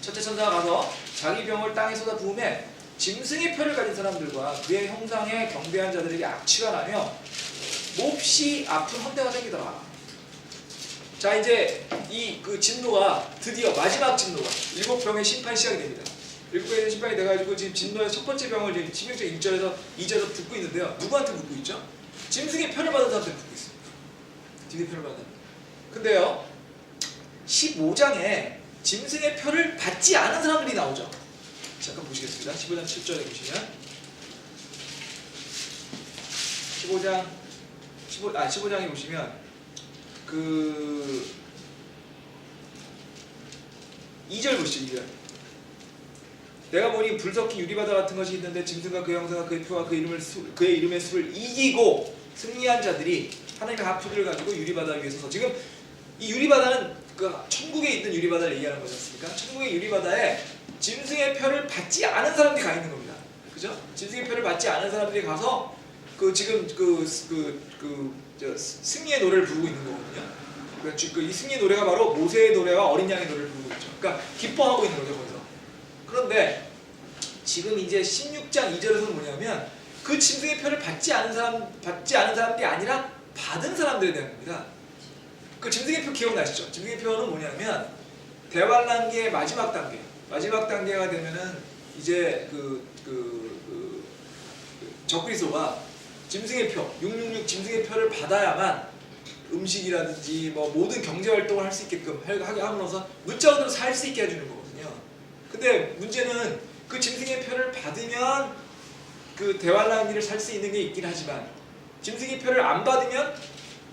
첫째 천사가 가서 자기 병을 땅에 쏟아부음에 짐승의 표를 가진 사람들과 그의 형상에 경배한 자들에게 악취가 나며 몹시 아픈 헌대가 생기더라. 자, 이제 이 그 진노가 드디어 마지막 진노가 일곱 병의 심판이 시작이 됩니다. 일곱 병의 심판이 돼가지고 지금 진노의 첫 번째 병을 지금 16장 1절에서 2절에서 붓고 있는데요. 누구한테 붓고 있죠? 짐승의 표를 받은 사람한테 붓고 있습니다. 짐승의 표를 받은. 근데요 15장에 짐승의 표를 받지 않은 사람들이 나오죠. 잠깐 보시겠습니다. 15장 7절에 보시면 15장에 보시면 그 2절 보시죠. 2절. 내가 보니 불 섞인 유리바다 같은 것이 있는데 짐승과 그 형상과 그의 표와 그의 이름의 수를 이기고 승리한 자들이 하나님의 합표들을 가지고 유리바다 위에 서서 지금 이 유리바다는 그 천국에 있는 유리바다를 얘기하는 거지 않습니까? 천국의 유리바다에 짐승의 표를 받지 않은 사람들이 가 있는 겁니다. 그죠? 짐승의 표를 받지 않은 사람들이 가서 그 지금 승리의 노래를 부르고 있는 거거든요. 그러니까 이 승리의 노래가 바로 모세의 노래와 어린 양의 노래를 부르고 있죠. 그러니까 기뻐하고 있는 거죠, 거기서. 그런데 지금 이제 16장 2절에서는 뭐냐면 그 짐승의 표를 받지 않은 사람들이 아니라 받은 사람들에 대한 겁니다. 그 짐승의 표 기억나시죠? 짐승의 표는 뭐냐면 대환란기의 마지막 단계가 되면은 이제 적그리스도가 짐승의 표, 666 짐승의 표를 받아야만 음식이라든지 뭐 모든 경제 활동을 할 수 있게끔 하게 함으로써 문자원으로 살 수 있게 해주는 거거든요. 근데 문제는 그 짐승의 표를 받으면 그 대환란기를 살 수 있는 게 있긴 하지만 짐승의 표를 안 받으면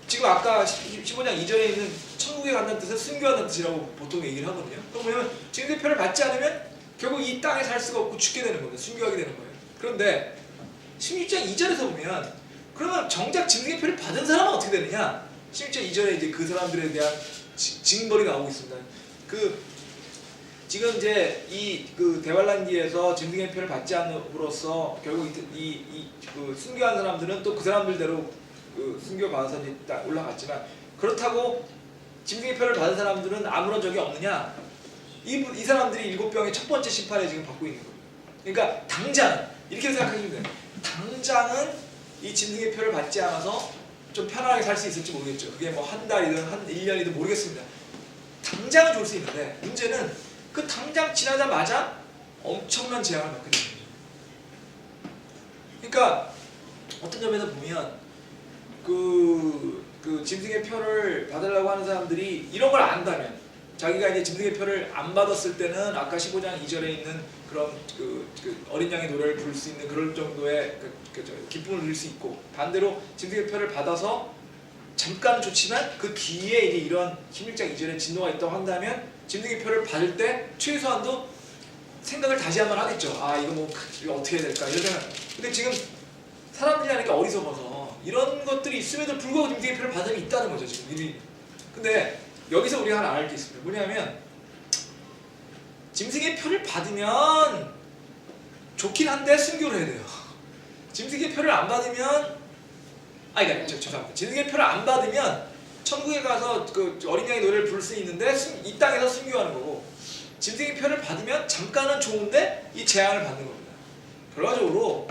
지금 아까 15장 2절에 있는 천국에 간다는 뜻은 순교한다는 뜻이라고 보통 얘기를 하거든요. 그러면 짐승의 표를 받지 않으면 결국 이 땅에 살 수가 없고 죽게 되는 겁니다. 순교하게 되는 거예요. 그런데 16장 2절에서 보면 그러면 정작 짐승의 표를 받은 사람은 어떻게 되느냐? 16장 2절에 이제 그 사람들에 대한 징벌이 나오고 있습니다. 지금 이제 그 대환란기에서 짐승의 표를 받지 않음으로써 결국 그 순교한 사람들은 또 그 사람들대로 그 순교 받아서 올라갔지만 그렇다고 짐승의 표를 받은 사람들은 아무런 적이 없느냐? 이 사람들이 일곱 병의 첫 번째 심판에 지금 받고 있는 거예요. 그러니까 당장 이렇게 생각하시면 돼요. 당장은 이 짐승의 표를 받지 않아서 좀 편안하게 살 수 있을지 모르겠죠. 그게 뭐 한 달이든 한 1년이든 모르겠습니다. 당장은 좋을 수 있는데 문제는 그 당장 지나자마자 엄청난 재앙을 받게 되는 거죠. 그러니까 어떤 점에서 보면 그 짐승의 표를 받으려고 하는 사람들이 이런 걸 안다면 자기가 이제 짐승의 표를 안 받았을 때는 아까 15장 2절에 있는 그런 그 어린 양의 노래를 부를 수 있는 그럴 정도의 기쁨을 누릴 수 있고 반대로 짐승의 표를 받아서 잠깐 좋지만 그 뒤에 이제 이런 16장 이전에 진노가 있다고 한다면 짐승의 표를 받을 때 최소한도 생각을 다시 한번 하겠죠. 아 이거 뭐 이거 어떻게 해야 될까 이런 생각. 근데 지금 사람들이 하니까 어리석어서 이런 것들이 있음에도 불구하고 짐승의 표를 받은 사람이 있다는 거죠 지금 미리. 근데 여기서 우리가 하나 알 게 있습니다. 뭐냐면 짐승의 표를 받으면 좋긴 한데 순교를 해야 돼요. 짐승의 표를 안 받으면 그러니까 죄송합니다. 짐승의 표를 안 받으면 천국에 가서 그 어린 양의 노래를 부를 수 있는데 이 땅에서 순교하는 거고, 짐승의 표를 받으면 잠깐은 좋은데 이 재앙을 받는 겁니다. 결과적으로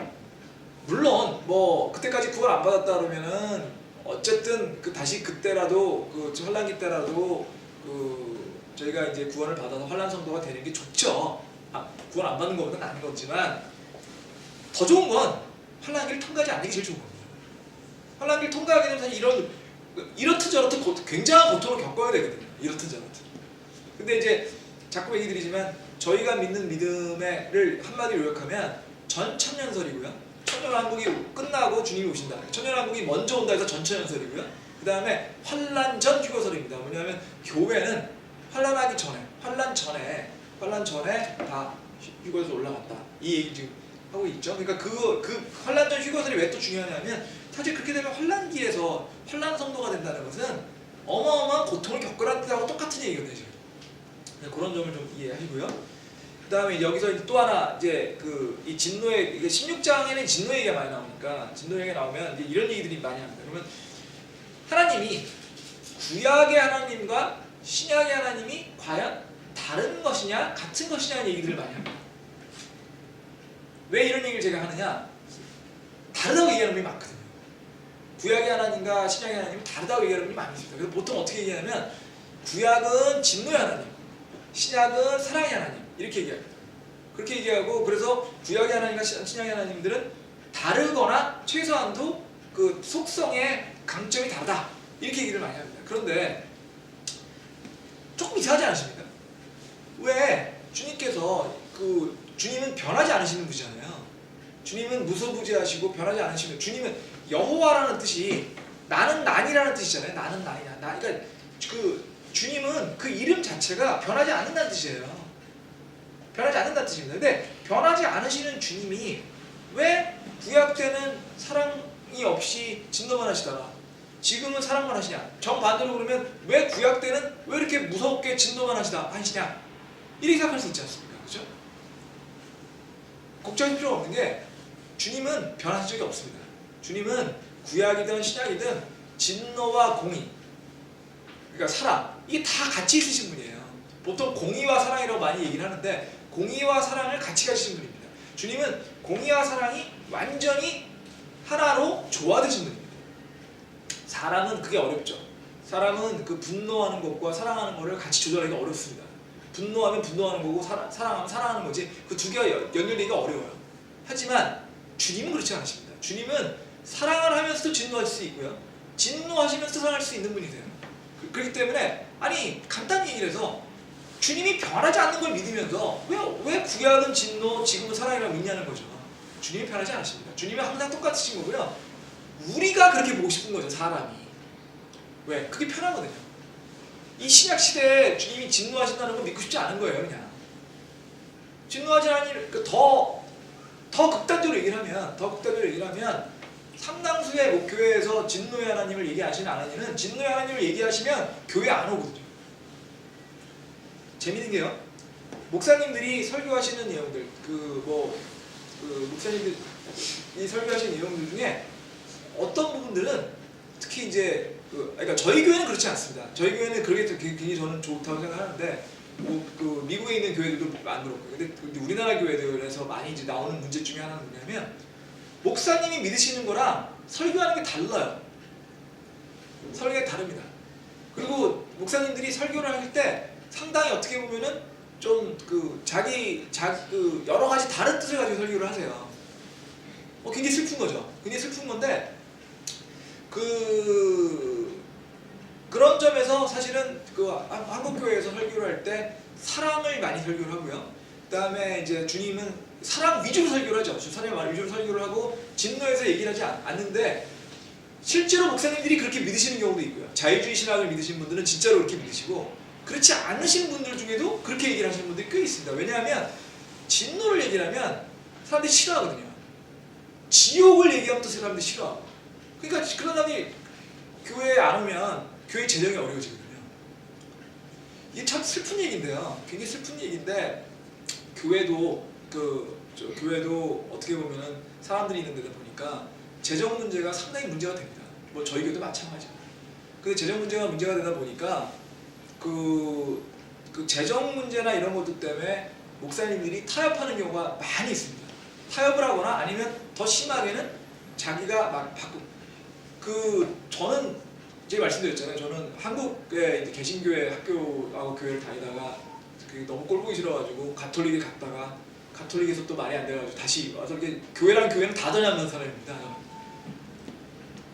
물론 뭐 그때까지 구원 안 받았다 그러면은 어쨌든 그 다시 그때라도 그 환란기 때라도 그 저희가 이제 구원을 받아서 환란 성도가 되는 게 좋죠. 구원 안 받는 것보다는 아닌 거지만 더 좋은 건 환란기를 통과하지 않는 게 제일 좋은 겁니다. 환란기를 통과하게 되면 사실 이렇듯 저렇듯 굉장한 고통을 겪어야 되거든요. 이렇듯 저렇듯. 근데 이제 자꾸 얘기 드리지만 저희가 믿는 믿음을 한마디로 요약하면 전천년설이고요. 천년왕국이 끝나고 주님이 오신다. 천년왕국이 먼저 온다 해서 전천년설이고요. 그 다음에 환란 전 휴거설입니다. 뭐냐면 교회는 환란하기 전에, 환란 전에 다 휴거에서 올라간다. 이 얘기 지금 하고 있죠. 그러니까 그 환란 전 휴거설이 왜 또 중요하냐면 사실 그렇게 되면 환란기에서 환란 성도가 된다는 것은 어마어마한 고통을 겪으라는 뜻하고 똑같은 얘기거든요. 지금. 그런 점을 좀 이해하시고요. 그 다음에 여기서 또 하나 이제 이 진노의 이게 16장에는 진노 얘기가 많이 나오니까 진노 얘기가 나오면 이제 이런 얘기들이 많이 합니다. 그러면 하나님이 구약의 하나님과 신약의 하나님이 과연 다른 것이냐 같은 것이냐는 얘기들을 많이 합니다. 왜 이런 얘기를 제가 하느냐? 다르다고 얘기하는 분이 많거든요. 구약의 하나님과 신약의 하나님은 다르다고 얘기하는 분이 많이 있습니다. 그래서 보통 어떻게 얘기하냐면 구약은 진노의 하나님, 신약은 사랑의 하나님 이렇게 얘기합니다. 그렇게 얘기하고 그래서 구약의 하나님과 신약의 하나님들은 다르거나 최소한도 그 속성의 강점이 다르다 이렇게 얘기를 많이 합니다. 그런데 조금 이상하지 않으십니까? 왜 주님께서 주님은 변하지 않으시는 분이잖아요. 주님은 무소부지하시고 변하지 않으시는, 주님은 여호와라는 뜻이 나는 난이라는 뜻이잖아요. 나는 난이야. 그러니까 주님은 그 이름 자체가 변하지 않는다는 뜻이에요. 변하지 않는다는 뜻입니다. 근데 변하지 않으시는 주님이 왜 구약 때는 사랑이 없이 진노만 하시다가 지금은 사랑만 하시냐? 정반대로 그러면 왜 구약 때는 왜 이렇게 무섭게 진노만 하시냐? 이렇게 생각할 수 있지 않습니까? 그렇죠? 걱정할 필요가 없는 게 주님은 변하신 적이 없습니다. 주님은 구약이든 신약이든 진노와 공의, 그러니까 사랑, 이게 다 같이 있으신 분이에요. 보통 공의와 사랑이라고 많이 얘기를 하는데 공의와 사랑을 같이 가지신 분입니다. 주님은 공의와 사랑이 완전히 하나로 조화되신 분입니다. 사람은 그게 어렵죠. 사람은 그 분노하는 것과 사랑하는 것을 같이 조절하기가 어렵습니다. 분노하면 분노하는 거고 사랑하면 사랑하는 거지 그 두 개가 연결되기가 어려워요. 하지만 주님은 그렇지 않으십니다. 주님은 사랑을 하면서도 진노할 수 있고요. 진노하시면서도 사랑할 수 있는 분이세요. 그렇기 때문에 간단히 얘기를 해서 주님이 변하지 않는 걸 믿으면서 왜 구약은 진노, 지금은 사랑이라고 믿냐는 거죠. 주님이 변하지 않으십니다. 주님은 항상 똑같으신 거고요. 우리가 그렇게 보고 싶은 거죠, 사람이. 왜? 그게 편하거든요. 이 신약 시대에 주님이 진노하신다는 걸 믿고 싶지 않은 거예요, 그냥. 진노하지 않으니 더 극단적으로 얘기를 하면 상당수의 목교회에서 진노의 하나님을 얘기하시는 안 하니는 진노의 하나님을 얘기하시면 교회 안 오거든요. 재밌는 게요. 목사님들이 설교하시는 내용들, 목사님들이 설교하시는 내용들 중에 어떤 부분들은 특히 이제 그러니까 저희 교회는 그렇지 않습니다. 저희 교회는 그게 굉장히 저는 좋다고 생각하는데 미국에 있는 교회들도 안 그렇고 근데 우리나라 교회들에서 많이 이제 나오는 문제 중에 하나는 뭐냐면 목사님이 믿으시는 거랑 설교하는 게 달라요. 설교가 다릅니다. 그리고 목사님들이 설교를 할 때 상당히 어떻게 보면은 좀 여러 가지 다른 뜻을 가지고 설교를 하세요. 굉장히 슬픈 거죠. 굉장히 슬픈 건데 그런 점에서 사실은 한국 교회에서 설교를 할 때 사랑을 많이 설교를 하고요. 그다음에 이제 주님은 사랑 위주로 설교를 하죠. 사랑 위주로 설교를 하고 진노에서 얘기를 하지 않는데 실제로 목사님들이 그렇게 믿으시는 경우도 있고요. 자유주의 신학을 믿으시는 분들은 진짜로 그렇게 믿으시고, 그렇지 않으신 분들 중에도 그렇게 얘기를 하시는 분들이 꽤 있습니다. 왜냐하면 진노를 얘기를 하면 사람들이 싫어하거든요. 지옥을 얘기하면 또 사람들이 싫어하고. 그러니까 그런 사람이 교회에 안 오면 교회 재정이 어려워지거든요. 이게 참 슬픈 얘기인데요. 굉장히 슬픈 얘기인데, 교회도 교회도 어떻게 보면은 사람들이 있는 데다 보니까 재정 문제가 상당히 문제가 됩니다. 뭐 저희 교회도 마찬가지고. 근데 재정 문제가 되다 보니까 그 재정 문제나 이런 것들 때문에 목사님들이 타협하는 경우가 많이 있습니다. 타협을 하거나 아니면 더 심하게는 자기가 막 저는 제가 말씀드렸잖아요. 저는 한국에 이제 개신교회 학교하고 교회를 다니다가 너무 꼴보기 싫어가지고 가톨릭에 갔다가 가톨릭에서 또 말이 안 돼가지고 다시 와서 이렇게 교회랑 교회는 다 다녔는 사람입니다.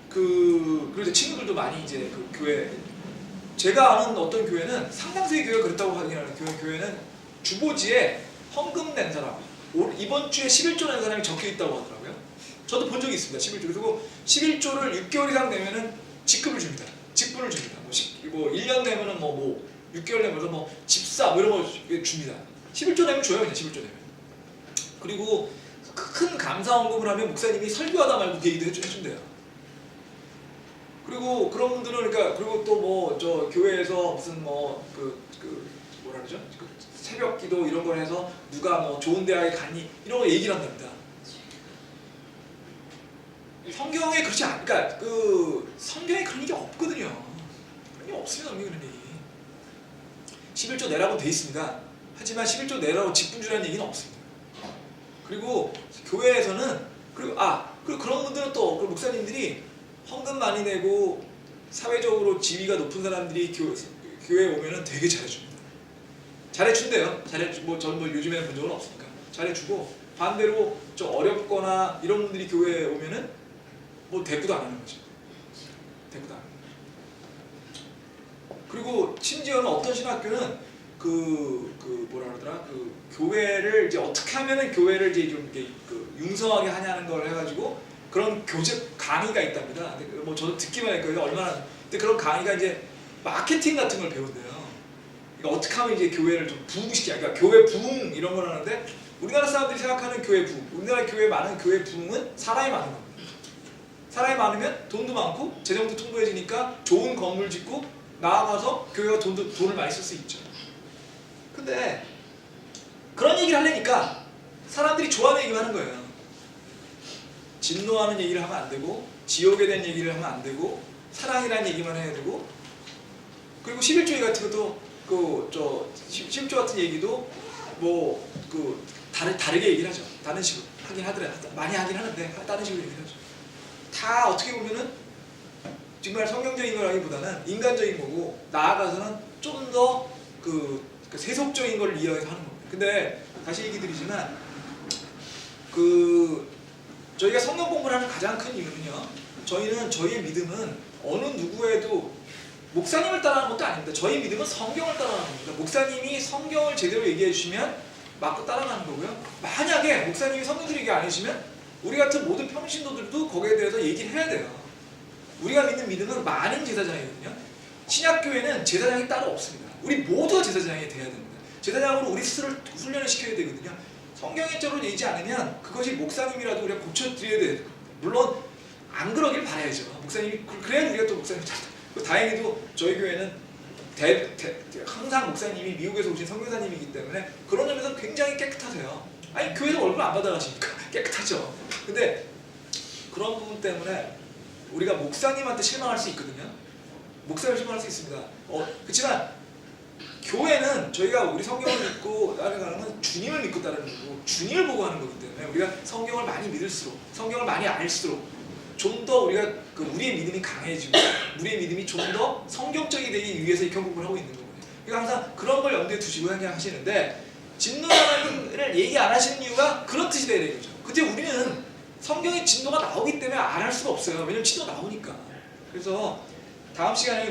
그래서 친구들도 많이 이제 그 교회, 제가 아는 어떤 교회는 상당수의 교회가 그렇다고 하긴 하는 교회는 주보지에 헌금 낸 사람, 이번 주에 11조 낸 사람이 적혀 있다고 하더라고요. 저도 본 적이 있습니다. 11조. 그리고 11조를 6개월 이상 내면은 직급을 줍니다. 직분을 줍니다. 뭐 1년 내면은 뭐 6개월 내면서 뭐 집사 뭐 이런 거 줍니다. 11조 내면 줘요. 그냥 11조 내면. 그리고 큰 감사 헌금을 하면 목사님이 설교하다 말고 계기도 해준대요. 그리고 그런 분들은 그러니까 그리고 또 뭐 저 교회에서 무슨 뭐 뭐라 그러죠? 새벽 기도 이런 걸 해서 누가 뭐 좋은 대학에 가니 이런 거 얘기를 한답니다. 성경에 그렇지 않, 그러니까 성경에 그런 얘기 없거든요. 그런 얘기 없습니다. 그런 얘기. 11조 내라고 돼 있습니다. 하지만 11조 내라고 직분 주라는 얘기는 없습니다. 그리고 교회에서는 그리고 그런 분들은 또 목사님들이 헌금 많이 내고 사회적으로 지위가 높은 사람들이 교회에 오면은 되게 잘해줍니다. 잘해준대요. 저는 뭐 요즘에는 본 적은 없으니까 잘해주고, 반대로 좀 어렵거나 이런 분들이 교회에 오면은 뭐 대꾸도 안 하는 거죠. 대꾸도 안 하는 거죠. 그리고 심지어는 어떤 신학교는 뭐라 그러더라, 교회를 이제 어떻게 하면은 교회를 이제 좀 이렇게 융성하게 하냐는 걸 해가지고 그런 교재 강의가 있답니다. 근데 뭐 저도 듣기만 했거든요. 얼마나. 근데 그런 강의가 이제 마케팅 같은 걸 배운대요. 그러니까 어떻게 하면 이제 교회를 좀 부흥시키냐. 그러니까 교회 부흥 이런 걸 하는데, 우리나라 사람들이 생각하는 교회 부흥, 우리나라 많은 교회 부흥은 사람이 많은 겁니다. 사람이 많으면 돈도 많고 재정도 풍부해지니까 좋은 건물 짓고 나아가서 교회가 돈을 많이 쓸 수 있죠. 근데 그런 얘기를 하려니까 사람들이 좋아하는 얘기만 하는 거예요. 진노하는 얘기를 하면 안 되고, 지옥에 대한 얘기를 하면 안 되고, 사랑이라는 얘기만 해야 되고, 그리고 11조 같은 것도 11조 같은 얘기도 뭐 다르게 얘기를 하죠. 다른 식으로 하긴 하더라고요. 많이 하긴 하는데 다른 식으로 얘기를 하죠. 다 어떻게 보면은 정말 성경적인 거라기보다는 인간적인 거고, 나아가서는 좀 더 세속적인 걸 이해해서 하는 겁니다. 근데 다시 얘기 드리지만 저희가 성경 공부를 하는 가장 큰 이유는요, 저희의 믿음은 어느 누구에도 목사님을 따라하는 것도 아닙니다. 저희 믿음은 성경을 따라가는 겁니다. 목사님이 성경을 제대로 얘기해 주시면 맞고 따라가는 거고요. 만약에 목사님이 성경을 얘기 안 해주시면 우리 같은 모든 평신도들도 거기에 대해서 얘기를 해야 돼요. 우리가 믿는 믿음은 만인 제사장이거든요. 신약교회는 제사장이 따로 없습니다. 우리 모두가 제사장이 돼야 됩니다. 제사장으로 우리 스스로를 훈련을 시켜야 되거든요. 성경적으로 얘기지 않으면 그것이 목사님이라도 우리가 고쳐드려야 돼요. 물론 안 그러길 바라야죠. 목사님이 그래야 우리가 또 목사님 다행히도 저희 교회는 항상 목사님이 미국에서 오신 선교사님이기 때문에 그런 점에서 굉장히 깨끗하세요. 아니 교회에서 월급 안 받아가시니까 깨끗하죠. 근데 그런 부분 때문에 우리가 목사님한테 실망할 수 있거든요. 목사를 실망할 수 있습니다. 그렇지만 교회는 저희가 우리 성경을 믿고 따라가는 건 주님을 믿고 따르는 거고, 주님을 보고 하는 거기 때문에 우리가 성경을 많이 믿을수록, 성경을 많이 알수록 좀 더 우리가 우리의 믿음이 강해지고, 우리의 믿음이 좀 더 성경적이 되기 위해서 이 경국을 하고 있는 거거든요. 그러니까 항상 그런 걸 염두에 두시고 그냥 하시는데, 진노를 얘기 안 하시는 이유가 그런 뜻이 되는 거죠. 근데 우리는 성경에 진노가 나오기 때문에 안 할 수가 없어요. 왜냐면 진노 나오니까. 그래서 다음 시간에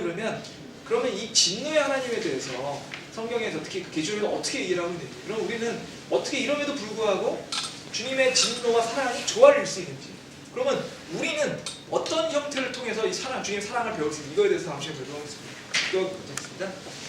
그러면 이 진노의 하나님에 대해서 성경에서 특히 계시록에서 어떻게 얘기를 하고 있는지, 그럼 우리는 어떻게 이럼에도 불구하고 주님의 진노와 사랑이 조화를 이룰 수 있는지, 그러면 우리는 어떤 형태를 통해서 이 사랑, 주님 사랑을 배울 수 있는 이거에 대해서 다음 시간에 배우도록 하겠습니다. 이거 괜찮습니다.